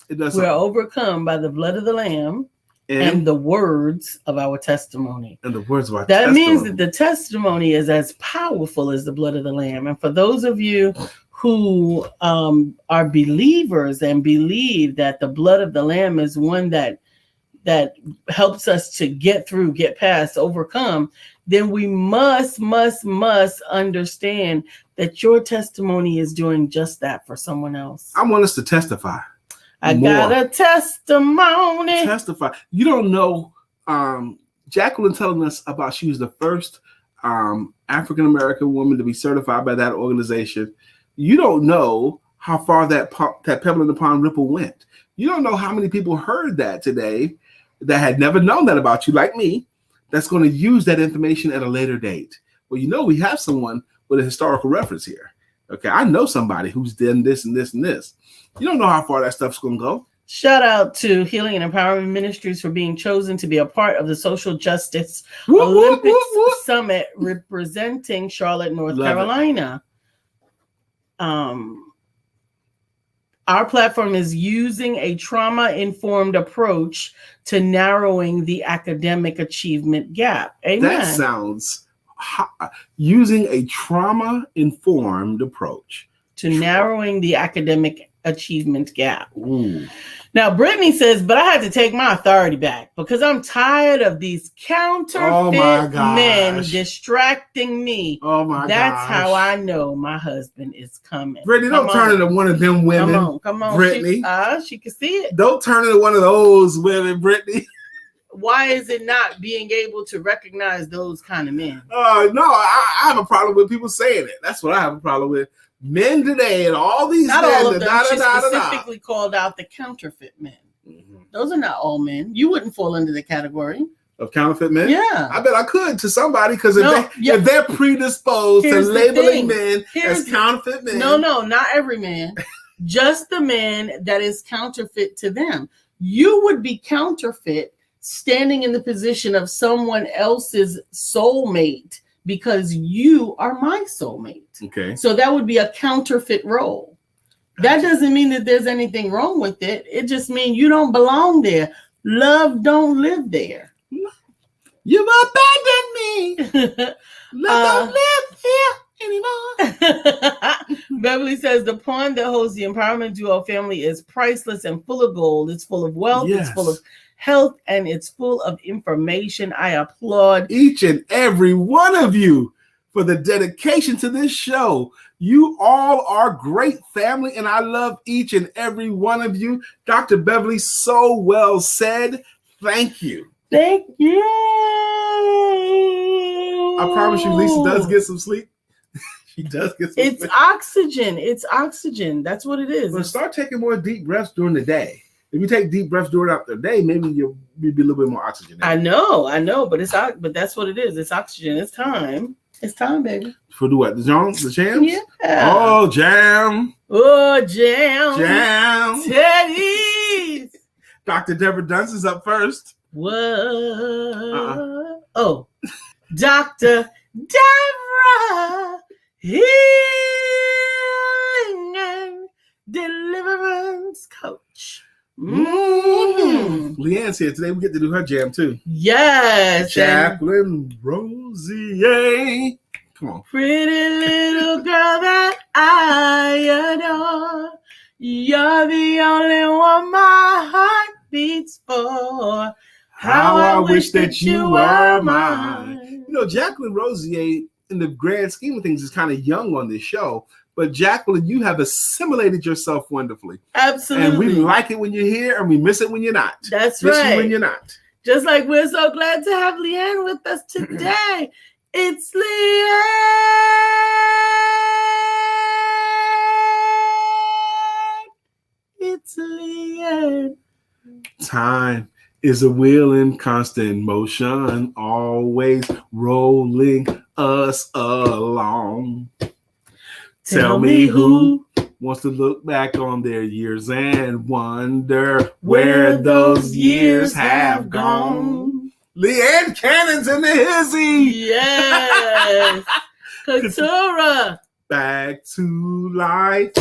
It does. We're overcome by the blood of the Lamb and the words of our testimony. And the words of our testimony. That means that the testimony is as powerful as the blood of the Lamb. And for those of you who are believers and believe that the blood of the Lamb is one that helps us to get through, get past, overcome, then we must understand that your testimony is doing just that for someone else. I want us to testify. I got a testimony. Testify. You don't know, Jacqueline telling us about she was the first African-American woman to be certified by that organization. You don't know how far that pebble in the pond ripple went. You don't know how many people heard that today that had never known that about you, like me, that's going to use that information at a later date. Well, you know, we have someone with a historical reference here. Okay, I know somebody who's done this and this and this. You don't know how far that stuff's going to go. Shout out to Healing and Empowerment Ministries for being chosen to be a part of the Social Justice Olympics Summit representing Charlotte, North Carolina. Our platform is using a trauma-informed approach to narrowing the academic achievement gap. Amen. That sounds using a trauma-informed approach to narrowing the academic achievement gap. Ooh. Now, Brittany says, but I had to take my authority back because I'm tired of these counterfeit men distracting me. Oh my That's how I know my husband is coming. Brittany, don't turn into one of them women. Come on, Brittany. She can see it. Don't turn into one of those women, Brittany. Why is it not being able to recognize those kind of men? No, I have a problem with people saying it. That's what I have a problem with. Men today and all these not men. All of them. She specifically called out the counterfeit men. Mm-hmm. Those are not all men. You wouldn't fall into the category of counterfeit men. Yeah, I bet I could to somebody because if they're predisposed to labeling men as counterfeit men. No, not every man. Just the man that is counterfeit to them. You would be counterfeit standing in the position of someone else's soulmate because you are my soulmate. Okay. So that would be a counterfeit role. That doesn't mean that there's anything wrong with it. It just means you don't belong there. Love don't live there. You've abandoned me. Love don't live here anymore. Beverly says the pond that holds the empowerment duo family is priceless and full of gold. It's full of wealth. Yes. It's full of health, and it's full of information. I applaud each and every one of you for the dedication to this show. You all are great family, and I love each and every one of you. Dr. Beverly, so well said. Thank you. Thank you. I promise you, Lisa does get some sleep. She does get some sleep. It's oxygen. It's oxygen. That's what it is. Well, start taking more deep breaths during the day. If you take deep breaths during the day, maybe you'll be a little bit more oxygenated. I know, but that's what it is. It's oxygen. It's time. It's time, baby. For the what? The jams? Yeah. Oh, jam. Oh, jam. Jam. Teddy's. Dr. Deborah Dunce is up first. What? Oh, Dr. Deborah Healing and Deliverance Coach. Leanne's here today. We get to do her jam too. Yes. Jacqueline Rosier. Come on. Pretty little girl that I adore. You're the only one my heart beats for. How I wish that you were mine. You know, Jacqueline Rosier, in the grand scheme of things, is kind of young on this show. But Jacqueline, you have assimilated yourself wonderfully. Absolutely. And we like it when you're here, and we miss it when you're not. That's miss right. You when you're not. Just like we're so glad to have Leanne with us today. It's Leanne. It's Leanne. Time is a wheel in constant motion, always rolling us along. Tell me who wants to look back on their years and wonder where those years have gone. Leanne Cannon's in the hizzy. Yes. Katura. Back to life.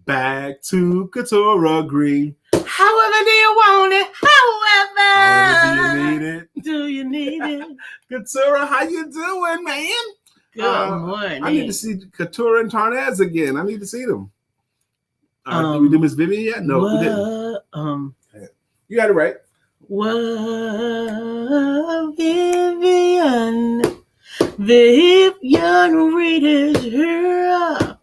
Back to Katura Green. However do you want it? However do you need it? Do you need it? Katura, how you doing, man? Good morning. I need to see Katura and Tarnaz again. I need to see them. Did we do Miss Vivian yet? No, we didn't. You got it right. Well, Vivian Reed is here.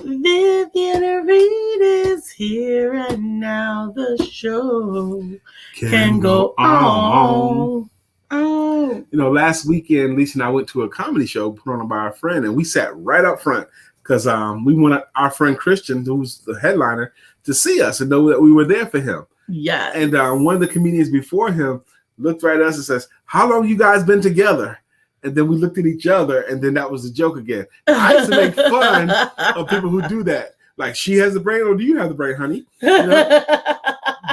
Vivian Reed is here, and now the show can go on. You know, last weekend, Lisa and I went to a comedy show put on by our friend, and we sat right up front because we wanted our friend Christian, who's the headliner, to see us and know that we were there for him. Yeah. And one of the comedians before him looked right at us and says, "How long you guys been together?" And then we looked at each other, and then that was a joke again. I used to make fun of people who do that. Like, she has the brain, or do you have the brain, honey? You know?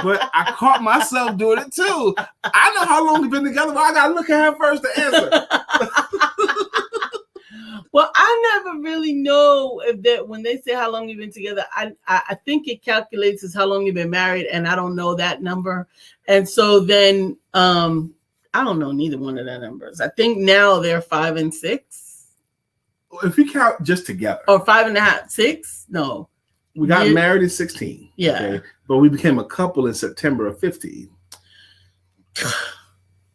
But I caught myself doing it too. I know how long we've been together, but I gotta look at her first to answer. Well, I never really know if that when they say how long you've been together. I think it calculates as how long you've been married, and I don't know that number. And so then I don't know neither one of the numbers. I think now they're 5 and 6. If you count just together, or 5.5, 6. No, we got married in 16. Yeah, okay? But we became a couple in September of 15.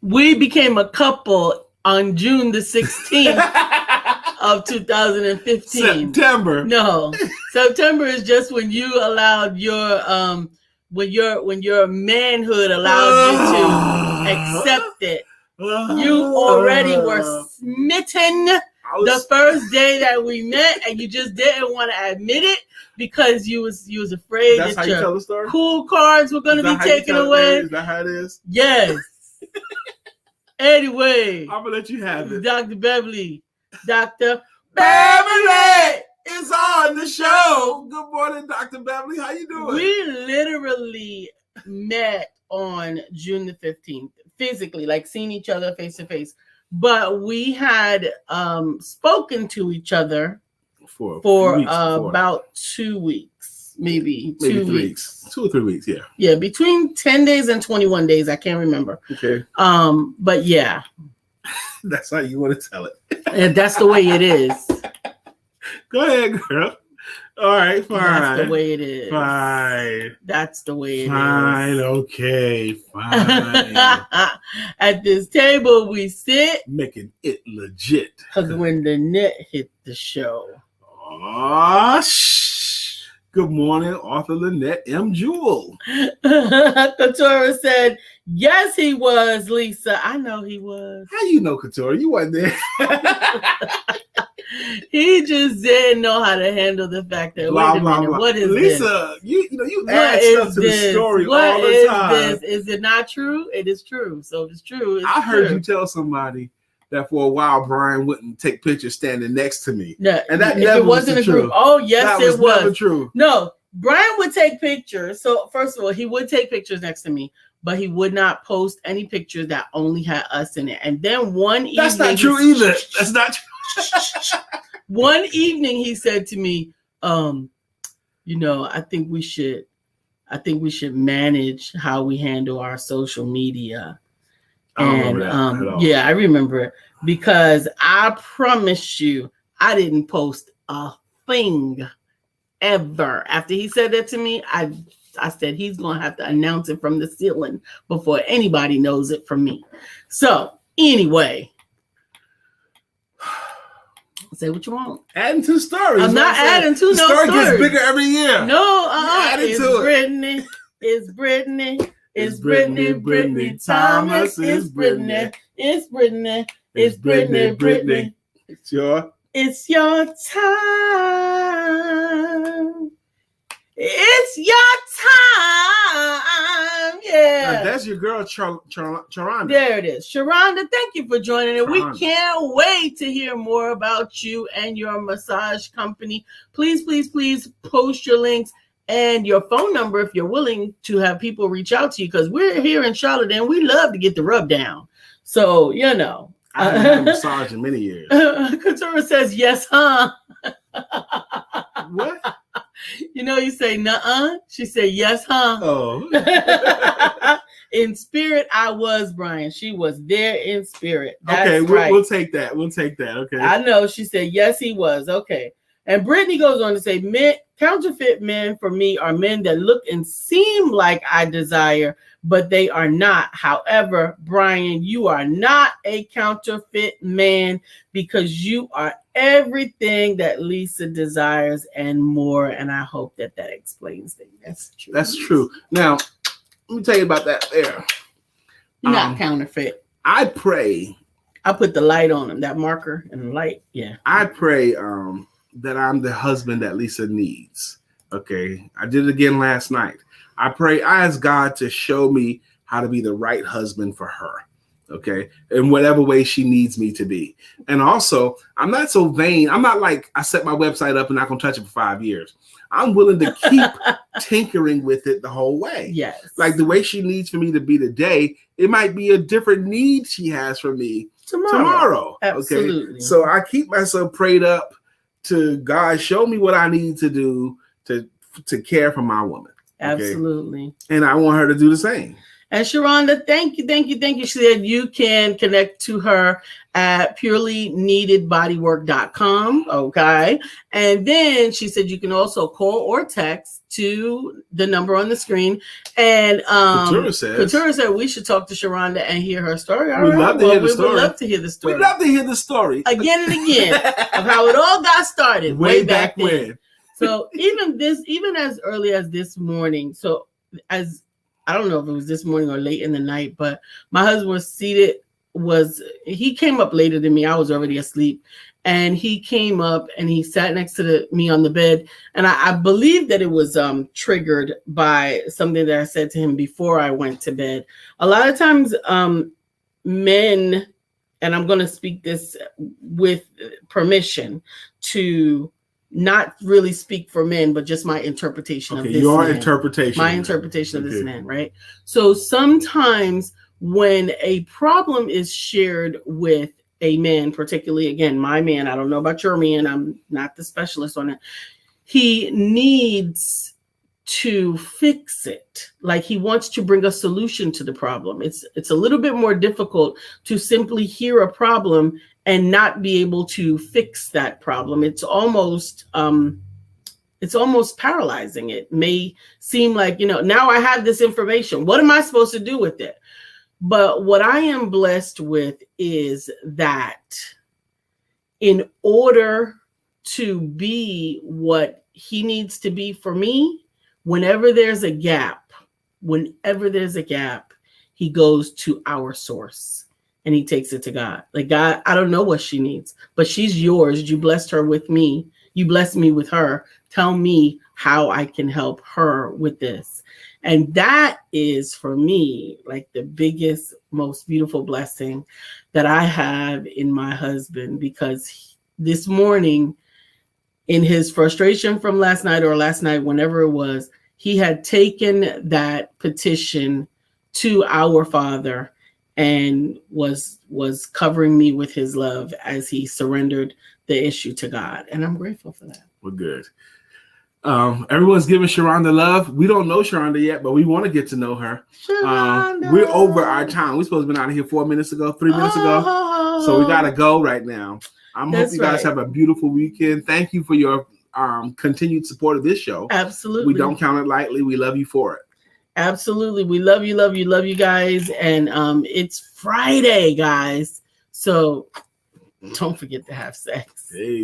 We became a couple on June the 16th of 2015. September. No, September is just when you allowed your when your manhood allowed you to accept it. You already were smitten the first day that we met, and you just didn't want to admit it because you was afraid that your cool cards were going to be taken away. Is that how it is? Yes. Anyway, I'm gonna let you have it. Dr. Beverly. Dr. Beverly is on the show. Good morning, Dr. Beverly. How you doing? We literally met on June the 15th, physically, like seeing each other face to face. But we had spoken to each other for about 2 weeks, maybe 2 weeks. 2 or 3 weeks, yeah. Yeah, between 10 days and 21 days. I can't remember. Okay. But yeah. That's how you want to tell it. And that's the way it is. Go ahead, girl. All right, fine. That's the way it is. Fine. That's the way it is. Fine, okay, fine. At this table we sit. Making it legit. When the net hit the show. Oh, Good morning, Arthur Lynette M. Jewell. Katura said, Yes, he was, Lisa. I know he was. How you know, Couture? You wasn't there. He just didn't know how to handle the fact that Blah, wait a blah, minute, blah. what is Lisa, this? you add stuff to the story all the time. This? Is it not true? It is true. So if it's true, it's I heard true. you tell somebody that for a while Brian wouldn't take pictures standing next to me. No, and that if never it wasn't was a true. group. Oh, yes, that it was. Never true. No, Brian would take pictures. So first of all, he would take pictures next to me, but he would not post any pictures that only had us in it. And then one evening, that's not true either. That's not true. One evening he said to me, I think we should manage how we handle our social media. I don't remember that at all. Yeah, I remember it because I promise you, I didn't post a thing ever. After he said that to me, I said he's gonna have to announce it from the ceiling before anybody knows it from me. So anyway, say what you want. Adding to stories. I'm not adding to the no story stories. gets bigger every year. No, it's Brittany. It's Brittany. It's Brittany Thomas. It's Brittany. It's Brittany. It's Brittany. It's your time. It's your time. Yeah. Now, that's your girl, Sharonda. There it is. Sharonda, thank you for joining it. We can't wait to hear more about you and your massage company. Please, please, please post your links and your phone number if you're willing to have people reach out to you, because we're here in Charlotte and we love to get the rub down. So, I haven't had a massage in many years. Couture says, yes, huh? What? You say, nuh-uh. She said, yes, huh? Oh. In spirit, I was, Brian. She was there in spirit. That's okay, right. We'll take that. We'll take that. Okay. I know. She said, yes, he was. Okay. And Brittany goes on to say, counterfeit men for me are men that look and seem like I desire, but they are not. However, Brian, you are not a counterfeit man because you are everything that Lisa desires and more. And I hope that explains things. That's true. That's true. Now, let me tell you about that there. Not counterfeit. I pray. I put the light on him, that marker and the light. Yeah. I pray that I'm the husband that Lisa needs. Okay. I did it again last night. I ask God to show me how to be the right husband for her. Okay. In whatever way she needs me to be. And also, I'm not so vain. I'm not like I set my website up and not going to touch it for 5 years. I'm willing to keep tinkering with it the whole way. Yes. Like the way she needs for me to be today, it might be a different need she has for me tomorrow. Absolutely. Okay. So I keep myself prayed up to God, show me what I need to do to care for my woman. Okay? Absolutely. And I want her to do the same. And Sharonda, thank you. She said you can connect to her at purelyneededbodywork.com. Okay. And then she said you can also call or text to the number on the screen. And Couture said we should talk to Sharonda and hear her story. We'd love to hear the story. We'd love to hear the story. We'd love to hear the story. Again and again of how it all got started way back then. When. So even as early as this morning, I don't know if it was this morning or late in the night, but my husband he came up later than me. I was already asleep. And he came up and he sat next to me on the bed. And I believe that it was triggered by something that I said to him before I went to bed. A lot of times men, and I'm going to speak this with permission to not really speak for men, but just my interpretation of this your man. interpretation. My interpretation of this man, right? So sometimes when a problem is shared with a man, particularly, again, my man, I don't know about your man, I'm not the specialist on it, he needs to fix it. Like he wants to bring a solution to the problem. It's a little bit more difficult to simply hear a problem and not be able to fix that problem. It's almost paralyzing. It may seem like, now I have this information. What am I supposed to do with it? But what I am blessed with is that in order to be what he needs to be for me, whenever there's a gap, he goes to our source and he takes it to God. Like, God, I don't know what she needs, but she's yours. You blessed her with me. You blessed me with her. Tell me how I can help her with this. And that is, for me, like the biggest, most beautiful blessing that I have in my husband, because this morning, in his frustration from last night, whenever it was, he had taken that petition to our Father and was covering me with his love as he surrendered the issue to God. And I'm grateful for that. We're good. Everyone's giving Sharonda love. We don't know Sharonda yet, but we want to get to know her. We're over our time. We're supposed to be out of here 3 minutes ago. So we got to go right now. I hope you guys have a beautiful weekend. Thank you for your continued support of this show. Absolutely. We don't count it lightly. We love you for it. Absolutely. We love you guys. And it's Friday, guys. So don't forget to have sex. Peace.